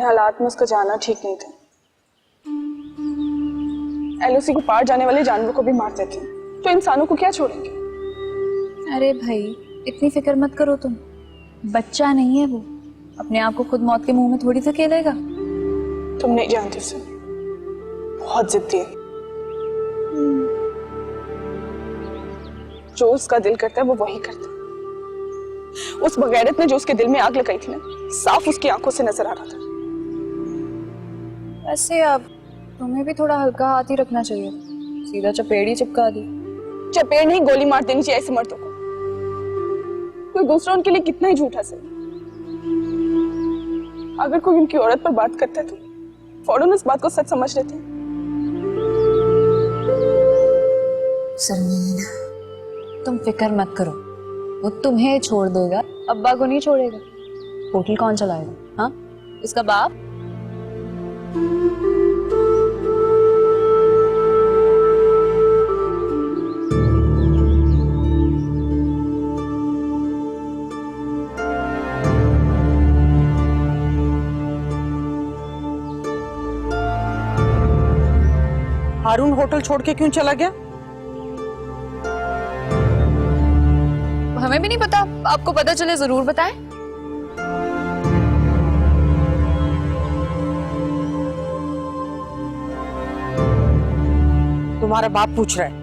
इन हालात में उसका जाना ठीक नहीं था। एलओसी को पार जाने वाले जानवरों को भी मार देते हैं, तो इंसानों को क्या छोड़ेंगे? अरे भाई इतनी फिक्र मत करो तुम, बच्चा नहीं है वो, अपने आप को खुद मौत के मुंह में थोड़ी धकेलेगा। तुम नहीं जानती उसे, बहुत जिद्दी है। जो उसका दिल करता है वो वही करता है। उस बगैरत ने जो उसके दिल में आग लगाई थी ना, साफ उसकी आंखों से नजर आ रहा था। वैसे अब तुम्हें भी थोड़ा हल्का हाथ ही रखना चाहिए, सीधा चपेड़ ही चिपका दी। चपेड़ नहीं, गोली मार देनी चाहिए ऐसे मर्दों को। कोई दूसरा उनके लिए कितना ही झूठा सही। अगर कोई उनकी औरत पर बात करता है तो फौरन उस बात को सच समझ लेते हैं। सरमीन तुम फिक्र मत करो, वो तुम्हें छोड़ देगा, अब्बा को नहीं छोड़ेगा। होटल कौन चलाएगा? हाँ, इसका बाप। हारून होटल छोड़ के क्यों चला गया? हमें भी नहीं पता, आपको पता चले जरूर बताएं। तुम्हारा बाप पूछ रहा है।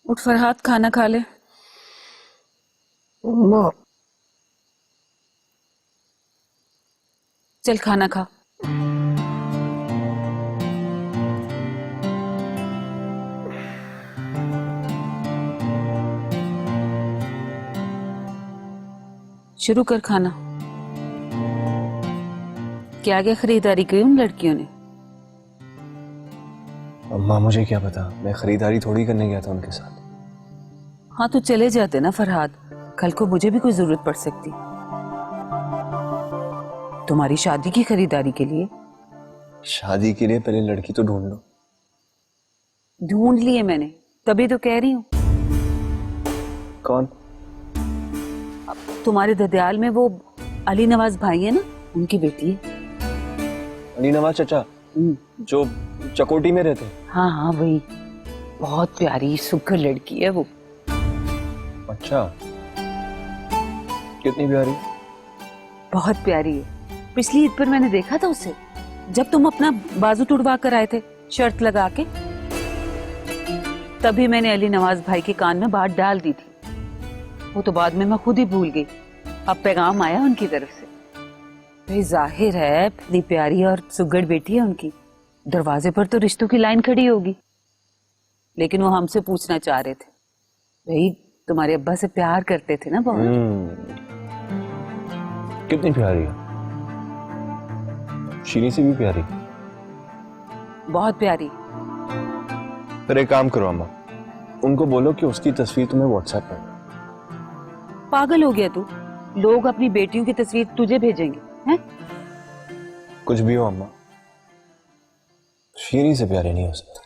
उठ फरहाद, खाना खा ले। चल खाना खा। शुरू कर खाना। क्या क्या खरीदारी की उन लड़कियों ने? अम्मा मुझे क्या पता, मैं खरीदारी थोड़ी करने गया था उनके साथ। हाँ तो चले जाते ना फरहाद, कल को मुझे भी कोई जरूरत पड़ सकती। तुम्हारी शादी की खरीदारी के लिए। शादी के लिए पहले लड़की तो ढूंढ लो। ढूंढ लिए मैंने, तभी तो कह रही हूँ। कौन? तुम्हारे ददयाल में वो अली नवाज भाई है ना, उनकी बेटी है। अली नवाज चचा जो चकोटी में रहते? हाँ हाँ वही, बहुत प्यारी सुघर लड़की है वो। अच्छा, कितनी प्यारी? बहुत प्यारी है। पिछली ईद पर मैंने देखा था उसे, जब तुम अपना बाजू टुड़वा कर आए थे शर्त लगा के, तभी मैंने अली नवाज भाई के कान में बात डाल दी थी। वो तो बाद में मैं खुद ही भूल गई। अब पैगाम आया उनकी तरफ से। भाई जाहिर है इतनी प्यारी और सुघड़ बेटी है उनकी, दरवाजे पर तो रिश्तों की लाइन खड़ी होगी। लेकिन वो हमसे पूछना चाह रहे थे, भाई तुम्हारे अब्बा से प्यार करते थे ना बहुत। कितनी प्यारी है? शीनी से भी प्यारी? बहुत प्यारी। फिर एक काम करो अम्मा, उनको बोलो कि उसकी तस्वीर तुम्हें व्हाट्सएप पर। पागल हो गया तू? लोग अपनी बेटियों की तस्वीर तुझे भेजेंगे हैं? कुछ भी हो अम्मा, शीनी से प्यारी नहीं हो सकती।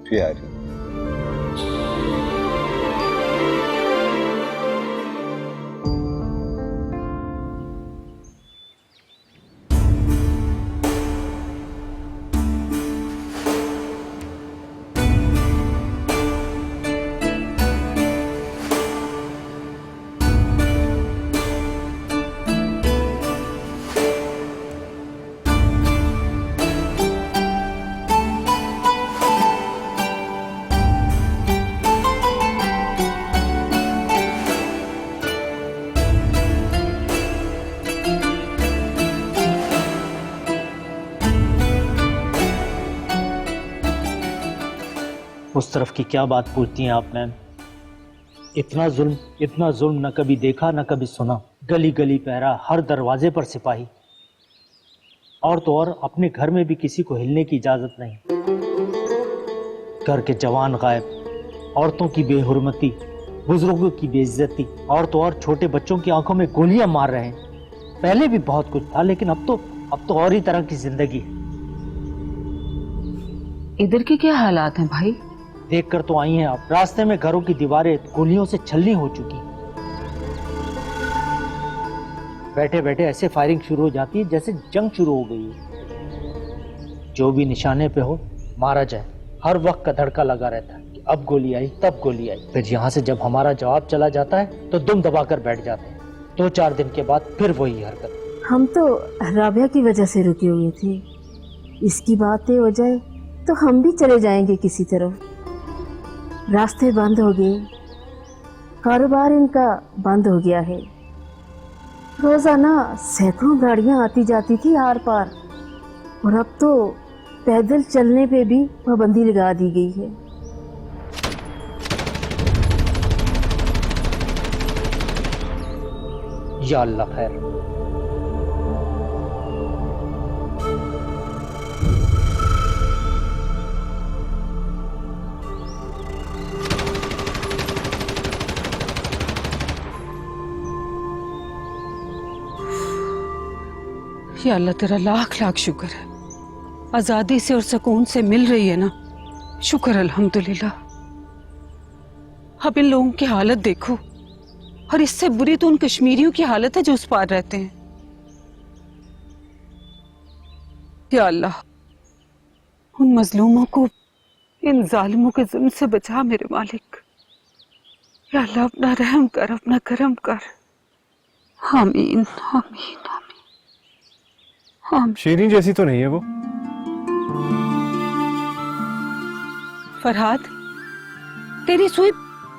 प्यारी। उस तरफ की क्या बात पूछती हैं आप मैम? इतना जुल्म न कभी देखा न कभी सुना। गली गली पहरा, हर दरवाजे पर सिपाही। और तो और अपने घर में भी किसी को हिलने की इजाजत नहीं। घर के जवान गायब, औरतों की बेहुरमती, बुजुर्गों की बेइज्जती, और तो और छोटे बच्चों की आंखों में गोलियां मार रहे हैं। पहले भी बहुत कुछ था, लेकिन अब तो और ही तरह की जिंदगी है। इधर के क्या हालात हैं भाई? देख कर तो आई हैं आप, रास्ते में घरों की दीवारें गोलियों से छलनी हो चुकी। बैठे बैठे ऐसे फायरिंग शुरू हो जाती है जैसे जंग शुरू हो गई है। जो भी निशाने पे हो मारा जाए। हर वक्त का धड़का लगा रहता है कि अब गोली आई, तब गोली आई। फिर यहाँ से जब हमारा जवाब चला जाता है तो दुम दबाकर बैठ जाते हैं। 2-4 दिन के बाद फिर वही हरकत। हम तो राबिया की वजह से रुके हुए थे। इसकी बातें हो जाए तो हम भी चले जाएंगे किसी तरफ। रास्ते बंद हो गए, कारोबार इनका बंद हो गया है। रोजाना सैकड़ों गाड़ियां आती जाती थी आर पार, और अब तो पैदल चलने पे भी पाबंदी लगा दी गई है। या अल्लाह खैर। या अल्लाह तेरा लाख लाख शुक्र है, आजादी से और सुकून से मिल रही है ना। शुक्र अल्हम्दुलिल्लाह। अब इन लोगों की हालत देखो, और इससे बुरी तो उन कश्मीरियों की हालत है जो उस पार रहते हैं। या अल्लाह, उन मजलूमों को इन जालिमों के जुल्म से बचा मेरे मालिक। या अल्लाह अपना रहम कर, अपना करम कर। आमीन आमीन आमीन। शीरीन जैसी तो नहीं है वो। फरहाद, तेरी सुई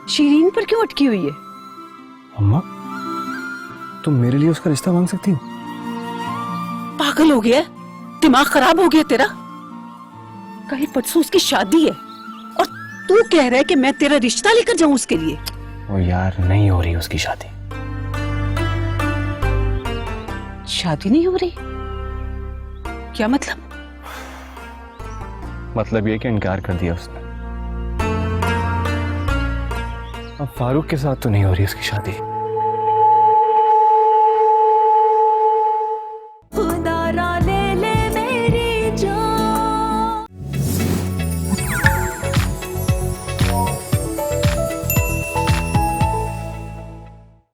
शीरीन पर क्यों अटकी हुई है? अम्मा, तुम मेरे लिए उसका रिश्ता मांग सकती हो? पागल हो गया? दिमाग खराब हो गया तेरा? कल परसों उसकी शादी है और तू कह रहा है कि मैं तेरा रिश्ता लेकर जाऊं उसके लिए? ओ यार, नहीं हो रही उसकी शादी। शादी नहीं हो रही? क्या मतलब? मतलब ये कि इनकार कर दिया उसने। अब फारूक के साथ तो नहीं हो रही उसकी शादी।